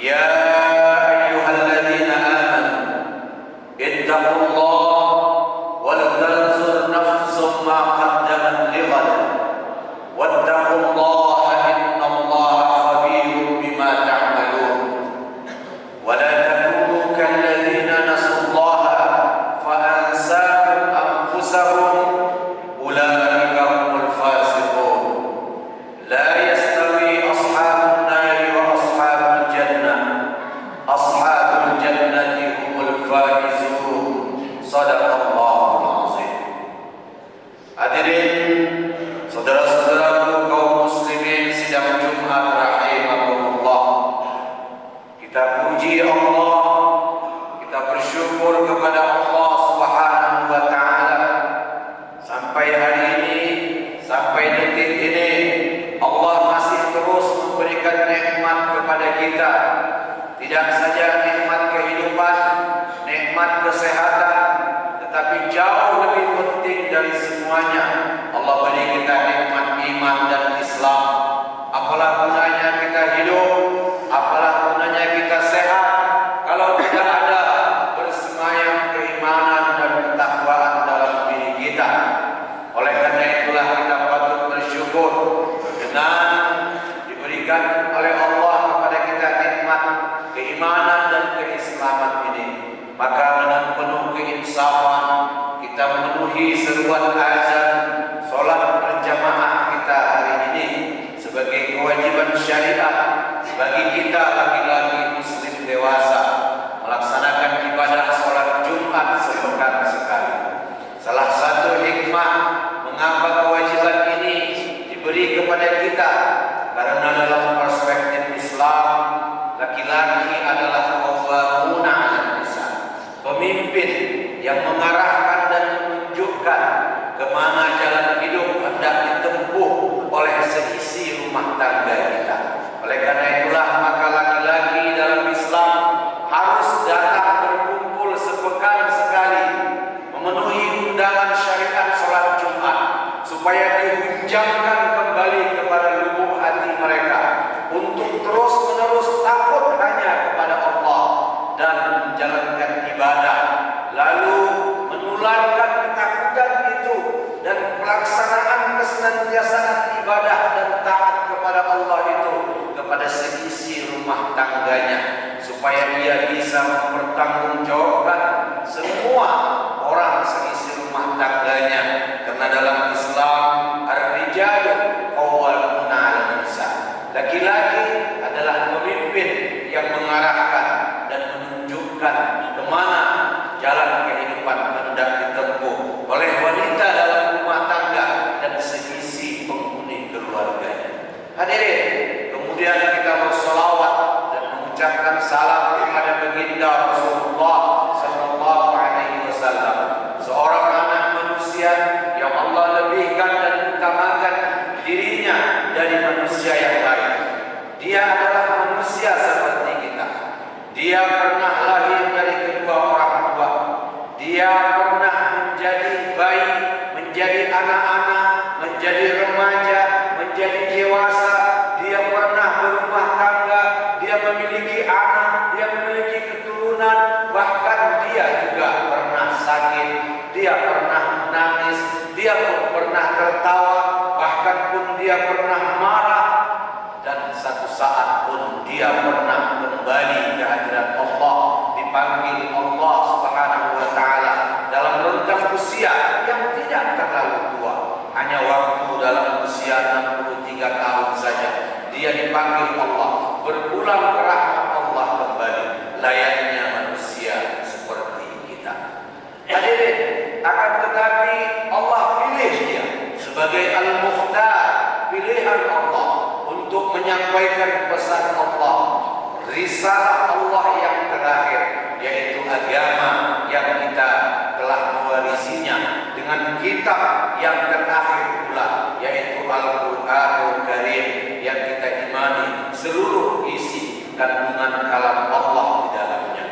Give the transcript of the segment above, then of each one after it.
يا أيها الذين آمنوا اتقوا الله ولتنظر نفس ما قدمت لغد واتقوا الله إن الله خبير بما تعملون ولا تكونوا كالذين نسوا الله فأنساهم أنفسهم أولئك هم الفاسقون لا يستوي أصحاب النار وأصحاب الجنة أصحاب الجنة هم الفائزون صدق الله العظيم. Hadirin saudara-saudaraku kaum muslimin sidang Jumat rahimakumullah. Kita puji Allah, kita bersyukur kepada Allah Subhanahu wa taala sampai hari ini, sampai detik ini Allah masih terus memberikan nikmat kepada kita. Tidak saja nikmat kehidupan, nikmat kesehatan, tetapi jauh lebih penting dari semuanya Allah beri kita nikmat iman dan Islam. Apalah gunanya kita hidup, apalah gunanya kita sehat kalau tidak ada bersemayam keimanan dan ketakwaan dalam diri kita. Oleh karena itulah kita patut bersyukur dengan diberikan oleh Allah kepada kita nikmat keimanan dan keislaman ini. Maka dengan penuh keinsafan kita memenuhi seruan azan solat berjamaah kita hari ini sebagai kewajiban syariat bagi kita laki-laki muslim dewasa melaksanakan ibadah solat Jumat sepekan sekali. Salah satu hikmah mengapa kewajiban ini diberi kepada kita karena dalam perspektif Islam laki-laki adalah qawwamuna 'alan nisa, pemimpin yang mengarahkan dan menunjukkan kemana jalan hidup hendak ditempuh oleh seisi rumah tangga kita. Oleh karena itulah maka laki-laki dalam Islam harus datang berkumpul sepekan sekali memenuhi undangan syariat salat Jumat supaya dihunjamkan kembali kepada lubuk hati mereka untuk terus-menerus takut hanya kepada Allah dan menjalankan ibadah, lalu menularkan ketakutan itu dan pelaksanaan kesenantiasaan ibadah dan taat kepada Allah itu kepada seisi rumah tangganya supaya dia bisa mempertanggungjawabkan semua orang seisi rumah tangganya. Karena dalam Islam ar-rijalu qawwamuna 'alan nisa, laki-laki adalah pemimpin yang mengarahkan dan menunjukkan kemana jalan kehidupan hendak ditempuh oleh wanita dalam rumah tangga dan seisi penghuni keluarganya. Hadirin, kemudian kita bersolawat dan mengucapkan salam kepada baginda Rasulullah sallallahu alaihi wasallam, seorang anak manusia yang Allah lebihkan dan utamakan dirinya dari manusia yang lain. Dia adalah manusia seperti kita. Dia pernah lahir dari kedua orang tua. Dia pernah menjadi bayi, menjadi anak-anak, menjadi remaja, menjadi dewasa. Dia pernah berumah tangga, dia memiliki anak, dia memiliki keturunan. Bahkan dia juga pernah sakit, dia pernah menangis, dia pun pernah tertawa, bahkan pun dia pernah marah. Dan satu saat pun dia pernah kembali ke hadirat Allah, dipanggil Allah Subhanahu wa taala dalam rentang usia yang tidak terlalu tua, hanya waktu dalam usia 63 tahun saja. Dia dipanggil Allah, berpulang ke rahmat Allah kembali, layaknya manusia seperti kita. Hadirin, akan tetapi Allah pilih dia sebagai Al-Mukhtar, pilihan Allah untuk menyampaikan pesan Allah, risalah Allah yang terakhir, yaitu agama yang kita telah mewarisinya dengan kitab yang terakhir pula, yaitu Al-Quranul Karim yang kita imani seluruh isi kandungan kalam Allah di dalamnya.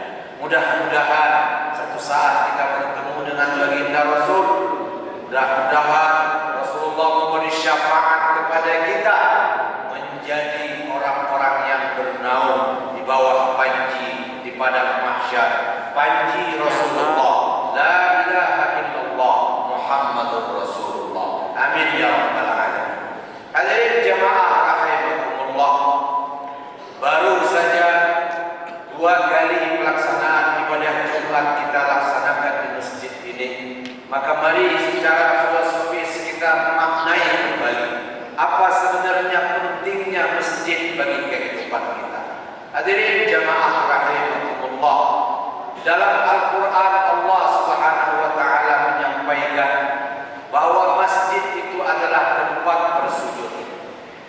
Mudah-mudahan satu saat kita bertemu dengan baginda Rasul, mudah-mudahan Rasulullah memberi syafaat kepada kita menjadi orang-orang yang bernaung di bawah mahsyar. Panji Rasulullah, la ilaha illallah Muhammadur Rasulullah. Amin ya rabbal alamin. Hadirin jamaah rahimakumullah, baru saja 2 kali pelaksanaan ibadah Jumat kita laksanakan di masjid ini. Maka mari secara filosofis kita maknai kembali apa sebenarnya pentingnya masjid bagi kehidupan kita. Hadirin jamaah rahimakumullah, dalam Al-Quran Allah Subhanahu wa taala menyampaikan bahwa masjid itu adalah tempat bersujud.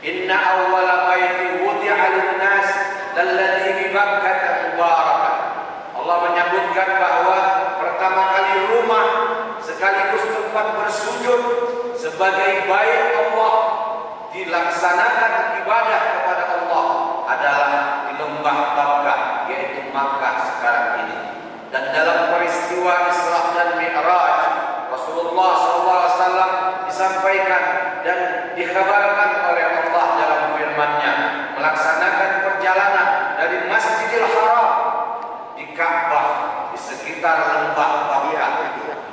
Inna awwala baiti wudi'a lin-nas lalladzi bi Bakkah mubarakan. Allah menyebutkan bahwa pertama kali rumah sekaligus tempat bersujud sebagai bait Allah dilaksanakan ibadah kepada Allah adalah di lembah Bakkah, yaitu Makkah sekarang ini. Dan dalam peristiwa Isra dan Mi'raj, Rasulullah SAW disampaikan dan dikabarkan oleh Allah dalam firman-Nya melaksanakan perjalanan dari Masjidil Haram di Ka'bah di sekitar lembah Bakkah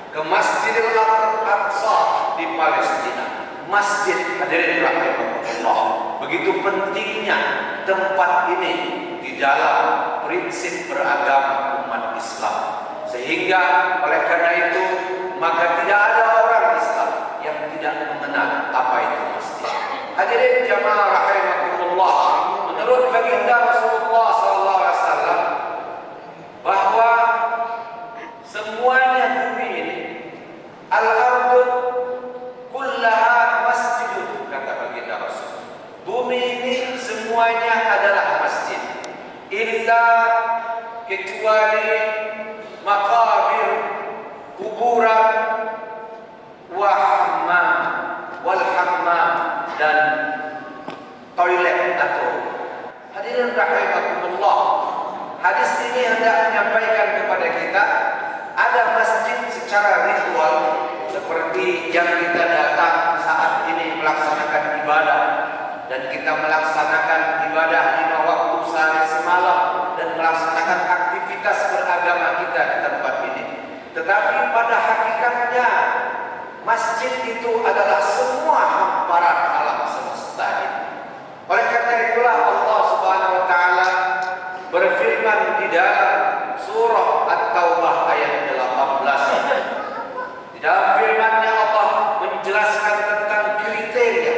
ke Masjidil Aqsa di Palestina. Masjid, hadirin rahimakumullah, begitu pentingnya tempat ini di dalam prinsip beragama umat Islam, sehingga oleh karena itu maka tidak ada orang Islam yang tidak mengenal apa itu masjid. Hadirin jamaah rahimakumullah, menurut baginda Rasulullah SAW bahwa semuanya bumi ini al-ardu kullaha masjidun, kata baginda Rasul. Bumi ini semuanya adalah masjid, illa kecuali makabir, kuburan, wa hammam, wal hammam, dan toilet atau. Hadirin rahimakumullah, hadis ini hendak menyampaikan kepada kita ada masjid secara ritual seperti yang kita datang saat ini melaksanakan ibadah, dan kita melaksanakan ibadah 5 waktu sehari semalam dan melaksanakan aktivitas beragama kita di tempat ini. Tetapi pada hakikatnya masjid itu adalah semua hamparan alam semesta ini. Oleh karena itulah Allah Subhanahu wa taala berfirman di dalam surah At-Taubah ayat 18. Di dalam firman-Nya Allah menjelaskan tentang kriteria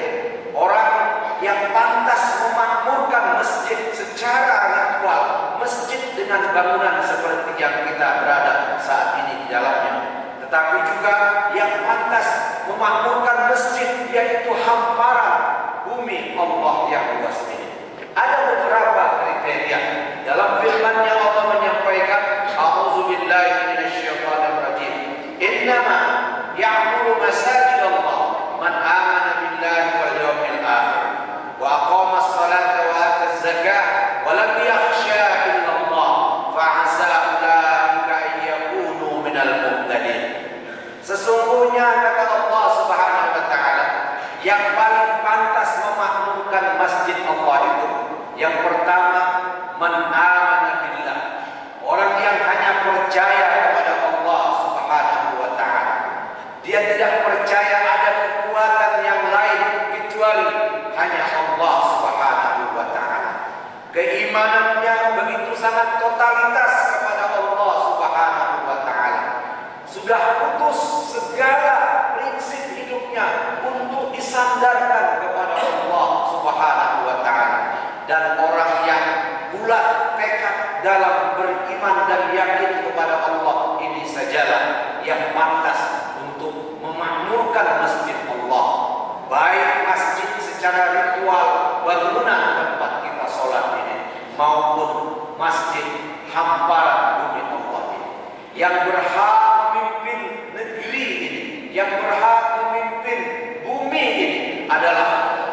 orang yang pantas memakmurkan masjid secara ritual, masjid dengan bangunan seperti yang kita berada saat ini di dalamnya, tetapi juga yang pantas memakmurkan masjid yaitu hamparan bumi Allah yang luas ini. Ada beberapa kriteria. Dalam firman-Nya Allah menyampaikan, a'udzubillahi minasyaitonir rajim. Innama ya'muru masajid Allah man amana billahi wal yawmil akhir wa aqama as-salata wa ata az-zakah wa lam yakhsha illa Allah fa 'asa ulaika an yakunu minal muhtadin. Sesungguhnya kata Allah Subhanahu wa taala, yang paling pantas memakmurkan masjid Allah itu yang pertama, man amana billah, orang yang hanya percaya kepada Allah Subhanahu wa taala. Dia tidak percaya ada kekuatan yang lain kecuali hanya Allah Subhanahu wa taala. Keimanannya begitu sangat totalitas kepada Allah Subhanahu wa taala. Sudah putus segala prinsip hidupnya untuk disandarkan kepada Allah Subhanahu wa taala. Dan orang yang bulat tekad dalam beriman dan yakin kepada Allah ini sajalah yang pantas untuk memakmurkan masjid Allah, baik masjid secara ritual bangunan tempat kita sholat ini maupun masjid hamparan bumi Allah ini. Yang berhak memimpin negeri ini, yang berhak memimpin bumi ini adalah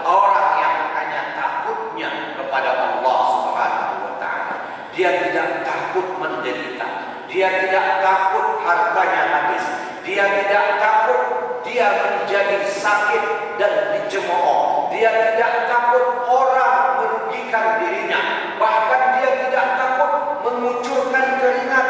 orang yang hanya takutnya kepada Allah Subhanahu wa taala. Dia tidak takut menderita, dia tidak takut hartanya habis, dia tidak takut dia menjadi sakit dan dicemooh, dia tidak takut orang merugikan dirinya, bahkan dia tidak takut mengucurkan keringat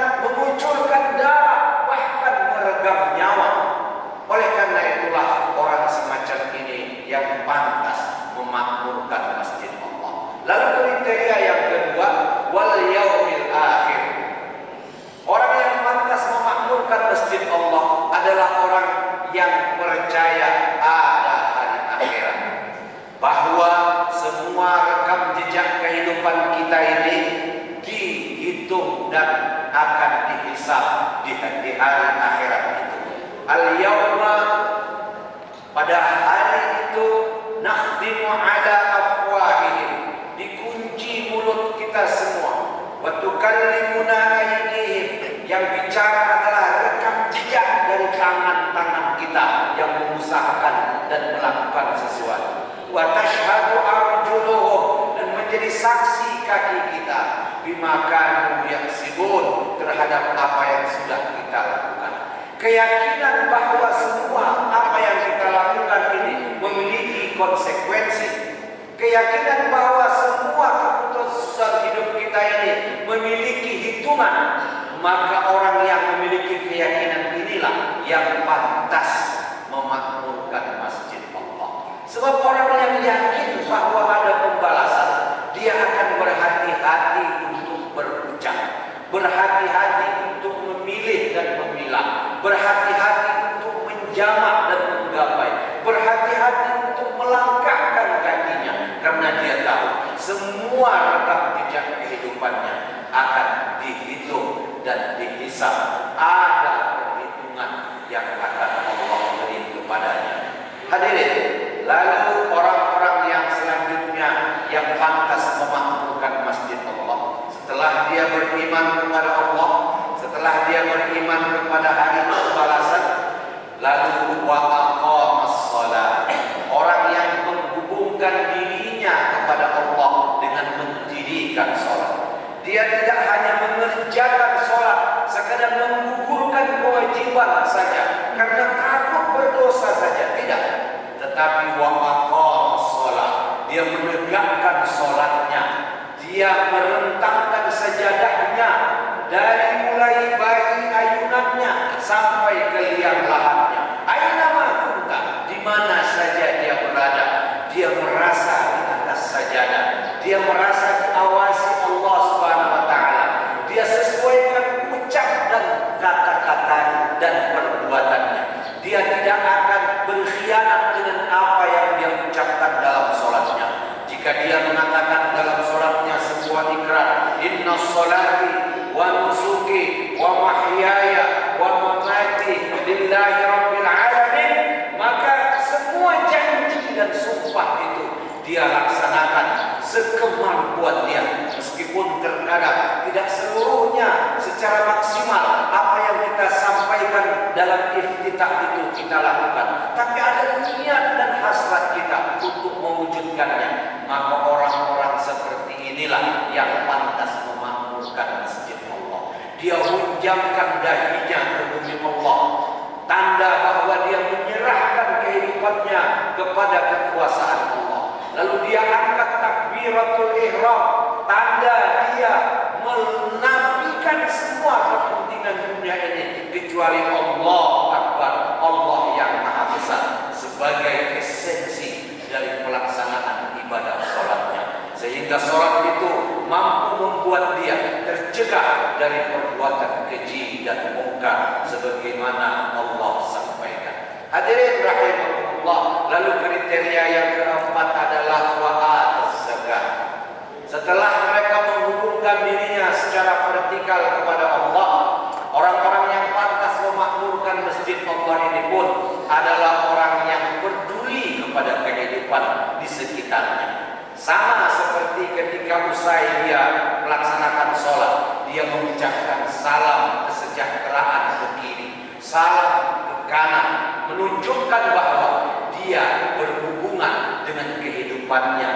dihitung dan akan dihisab di hari akhirat itu. Al-yawma, pada hari itu, nakhtimu ala afwahihim, dikunci mulut kita semua. Wa tukallimuna aydihim, yang bicara adalah rekam jejak dari tangan-tangan kita yang mengusahakan dan melakukan sesuatu. Wa tashhadu arjuluhum, dan menjadi saksi kaki kita bima kanu yaksibun, terhadap apa yang sudah kita lakukan. Keyakinan bahwa semua apa yang kita lakukan ini memiliki konsekuensi. Keyakinan bahwa semua keputusan hidup kita ini memiliki hitungan. Maka orang yang memiliki keyakinan inilah yang pantas memakmurkan masjid Allah. Sebab orang yang yakin bahwa ada pembalasan, dia akan berhati-hati untuk berucap, berhati-hati untuk memilih dan memilah, berhati-hati untuk menjamak dan menggapai, berhati-hati untuk melangkahkan kakinya, karena dia tahu semua rekam jejak kehidupannya akan dihitung dan dihisab. Ada perhitungan yang akan Allah beri kepadanya. Hadirin, lalu orang-orang yang selanjutnya yang pantas memakmurkan masjid Allah, setelah dia beriman kepada Allah, setelah dia beriman kepada hari pembalasan, lalu wa aqamas shalah, orang yang menghubungkan dirinya kepada Allah dengan mendirikan sholat. Dia tidak hanya mengerjakan sholat sekadar menggugurkan kewajiban saja karena takut berdosa saja, tidak, tetapi wa aqamas shalah, dia menegakkan sholatnya, dia merentangkan sajadahnya dari mulai bayi ayunannya sampai ke liang lahatnya. Aina ma kunta, di mana saja dia berada, dia merasa di atas sajadah, dia merasa diawasi Allah Subhanahu wa taala. Dia sesuaikan ucap dan kata-kata dan perbuatannya. Dia tidak akan berkhianat dengan apa yang dia ucapkan dalam sholatnya. Jika dia mengatakan dalam sholatnya sebuah ikrar, inna sholati wa nusuki wa mahyaya wa mamati lillahi rabbil alamin, maka semua janji dan sumpah itu dia laksanakan sekemampuan dia, meskipun terkadang tidak seluruhnya secara maksimal apa yang kita sampaikan dalam iftitah itu kita lakukan, tapi ada niat dan hasrat kita untuk mewujudkannya. Maka orang-orang seperti inilah yang pantas memakmurkan masjid Allah. Dia hunjamkan dahinya ke bumi Allah, tanda bahwa dia menyerahkan kehidupannya kepada kekuasaan Allah. Lalu dia angkat takbiratul ihram, tanda dia menafikan semua kepentingan dunia ini kecuali Allah Akbar, Allah yang Maha Besar, sebagai esensi dari pelaksanaan ibadah sholatnya. Sehingga sholat itu mampu membuat dia tercegah dari perbuatan keji dan mungkar sebagaimana Allah sampaikan. Hadirin rahimahullah, lalu kriteria yang keempat adalah wa'at zakat. Setelah mereka menghubungkan dirinya secara vertikal kepada Allah, orang-orang yang pantas memakmurkan masjid Allah ini pun adalah orang yang peduli kepada kehidupan di sekitarnya. Sama seperti ketika usai dia melaksanakan sholat, dia mengucapkan salam kesejahteraan ke kiri, salam ke kanan, menunjukkan bahwa dia berhubungan dengan kehidupannya,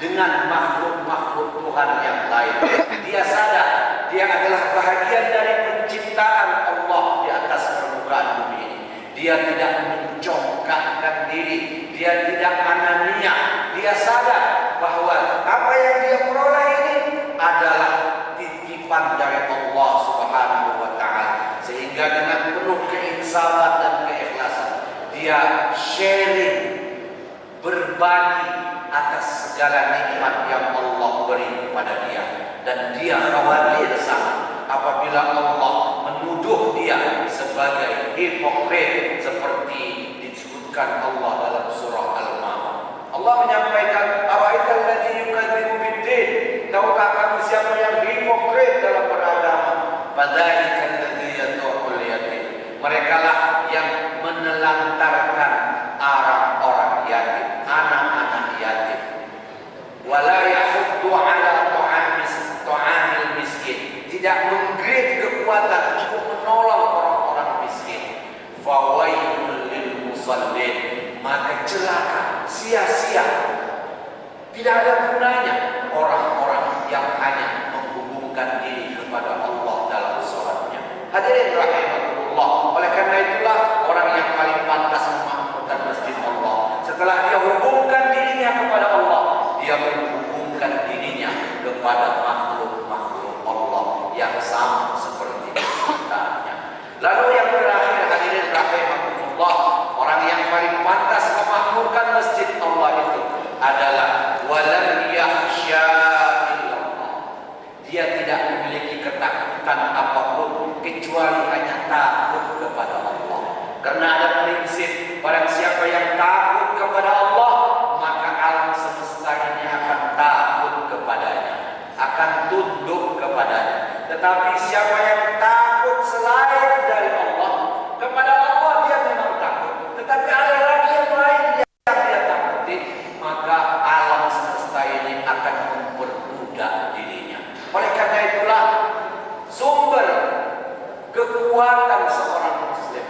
dengan makhluk-makhluk Tuhan yang lain. Dia sadar dia adalah bahagian dari penciptaan Allah di atas permukaan bumi ini. Dia tidak mencongkakkan diri, dia tidak anania. Dia sadar bahwa apa yang dia peroleh ini adalah titipan dari Allah Subhanahu wa taala. Sehingga dengan penuh keinsafan dan keikhlasan, dia sharing, berbagi atas segala nikmat yang Allah beri kepada dia. Dan dia khawatir sangat apabila Allah menuduh dia sebagai hipokrit seperti disebutkan Allah dalam surah Al-Ma'un. Allah menyampaikan, "Ara'aital ladzi yukadzibu bid-din?" Tahukah kamu siapa yang hipokrit dalam beragama? Fadzalika alladzi yad'ul yatim. Mereka lah yang menelantarkan orang yatim, anak-anak yatim. Wala yahuddu ala ta'amil miskin. Tidak menggrade kekuatan untuk menolong orang-orang miskin. Fawailul lil musallin. Maka celaka, sia-sia, tidak ada gunanya orang-orang yang hanya menghubungkan diri kepada Allah dalam sholatnya. Hadirin rahimahullah. Oleh karena itulah orang yang paling pantas memakmurkan masjid Allah, setelah dia hubungkan dirinya kepada Allah, dia menghubungkan dirinya kepada makhluk-makhluk Allah yang sama seperti kita. Lalu yang terakhir, hadirin rahimahullah, orang yang paling pantas memakmurkan masjid Allah itu adalah walam yakhsha illallah. Dia tidak memiliki ketakutan apapun kecuali hanya takut kepada Allah. Karena ada prinsip, barang siapa yang takut kepada Allah, maka alam semesta ini akan takut kepadanya, akan tunduk kepadanya. Tetapi siapa yang takut selain dari Allah, kepada Allah dia memang takut, tetapi ada lagi yang lain yang dia takuti, maka alam semesta ini akan memperbudak dirinya. Oleh karena itulah sumber kekuatan seorang muslim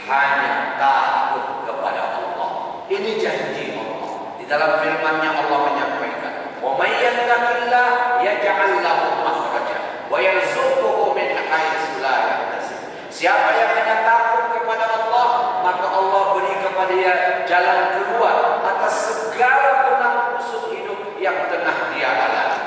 hanya takut kepada Allah. Ini janji Allah. Di dalam firman-Nya Allah menyampaikan, "Wa may yattaqillah yaj'al lahu makhraja wa yarzuqhu min haitsu la yahtasib." Siapa yang hanya takut kepada Allah, maka Allah beri kepada dia jalan keluar atas segala benang kusut hidup yang tengah dia alami.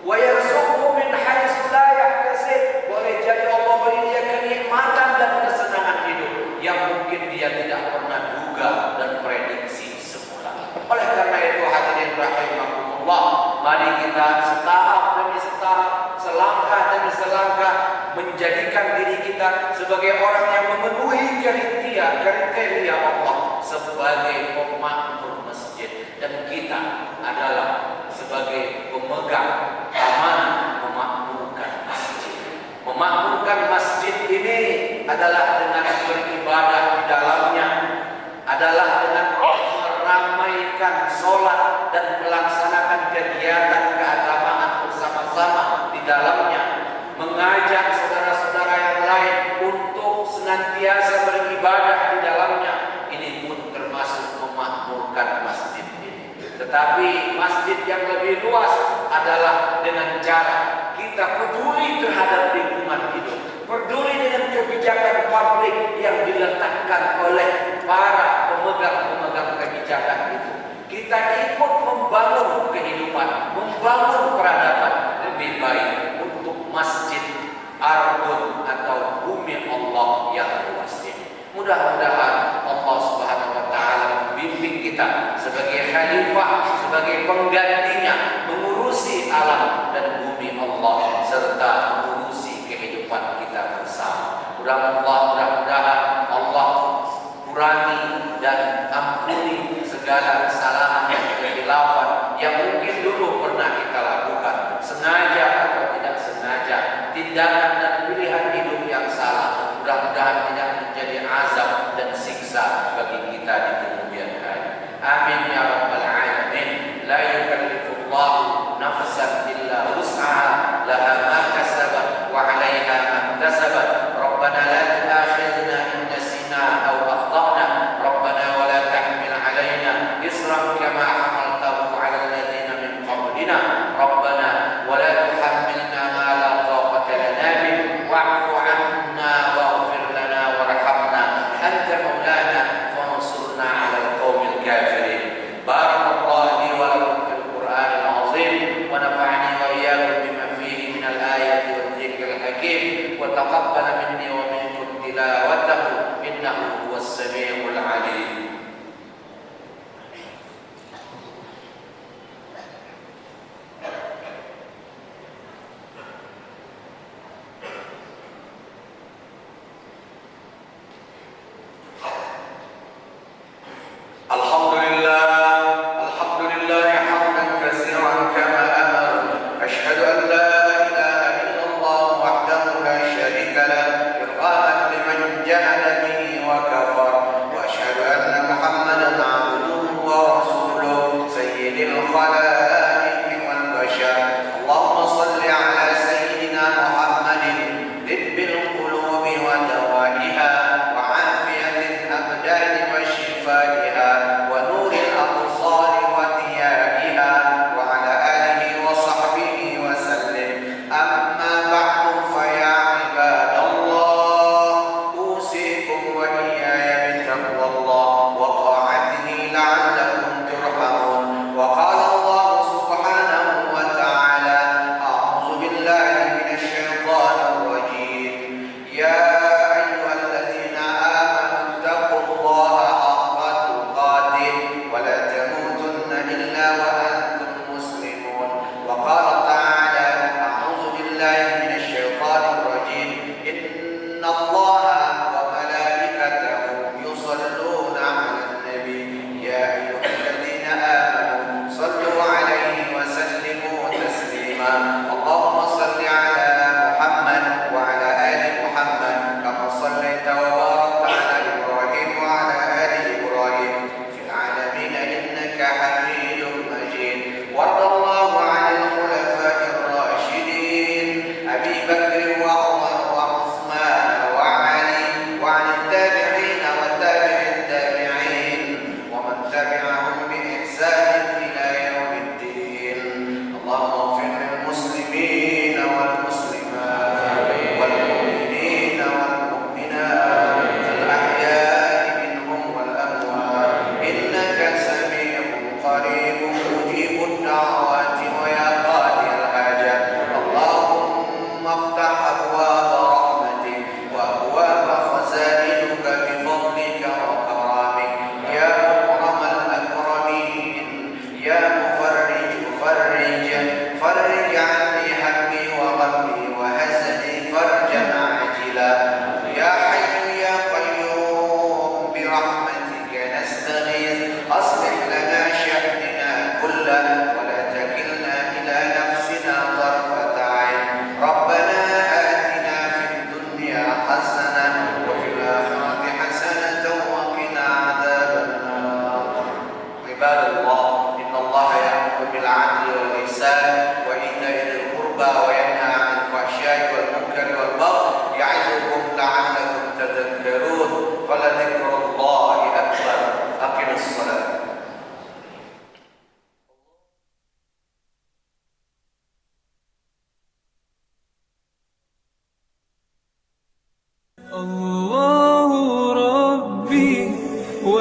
Wa yarzuqhu min haitsu la yahtasib. Boleh jadi Allah beri dia kenikmatan dan kesenangan hidup yang mungkin dia tidak pernah duga dan prediksi semula. Oleh karena itu hadirin rahimahumullah, mari kita setahap demi setahap, selangkah demi selangkah menjadikan diri kita sebagai orang yang memenuhi kriteria Allah sebagai pemakmur masjid, dan kita adalah sebagai pemegang amanah memakmurkan masjid. Memakmurkan masjid ini adalah dengan beribadah di dalamnya, adalah dengan meramaikan sholat dan melaksanakan kegiatan keagamaan bersama-sama di dalamnya, mengajak saudara-saudara yang lain untuk senantiasa beribadah di dalamnya. Ini pun termasuk memakmurkan masjid ini. Tetapi masjid yang lebih luas adalah dengan cara kita peduli terhadap lingkungan hidup, peduli dengan kebijakan publik yang diletakkan oleh para pemegang kebijakan itu. Kita ikut membangun kehidupan, membangun peradaban lebih baik untuk masjid ardun atau bumi Allah yang luas ini. Mudah-mudahan Allah Subhanahu wa taala membimbing kita sebagai khalifah, sebagai penggantinya mengurusi alam dan bumi Allah serta mengurusi kehidupan kita bersama. Mudah-mudahan Allah kurangi dan ampuni segala kesalahan dan kekhilafan yang mungkin dulu pernah kita lakukan, sengaja atau tidak sengaja, tindakan dan pilihan hidup yang salah. Mudah-mudahan tidak menjadi azab dan siksa bagi kita di kemudian hari. Amin ya rabbal alamin. La yukallifullahu nafsan illa wus'aha, laha ma kasabat wa 'alaiha ma iktasabat. Rabbana la tu'akhidhna in nasina aw akhtana. Rabbana wa la tahmil 'alaina isran kama hamaltahu 'ala alladhina min qablina. Rabbana wa la tuhammilna ma la taqata lana bihi wa'fu 'anna waghfir lana warhamna anta maulana fansurna 'ala alqaumil kafirin. Barakallahu li wa lakum fil Qur'anil 'azim wa nafa'ani wa iyyakum bima fihi min al-ayati wal dhikril hakim wa taqabbal minni wa minkum tilawatahu innahu huwas samiul 'alim. Hamdan katsiran kama amara. Asyhadu an la ilaha illallah wahdahu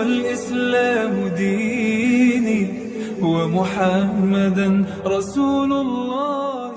والإسلام ديني ومحمدا رسول الله.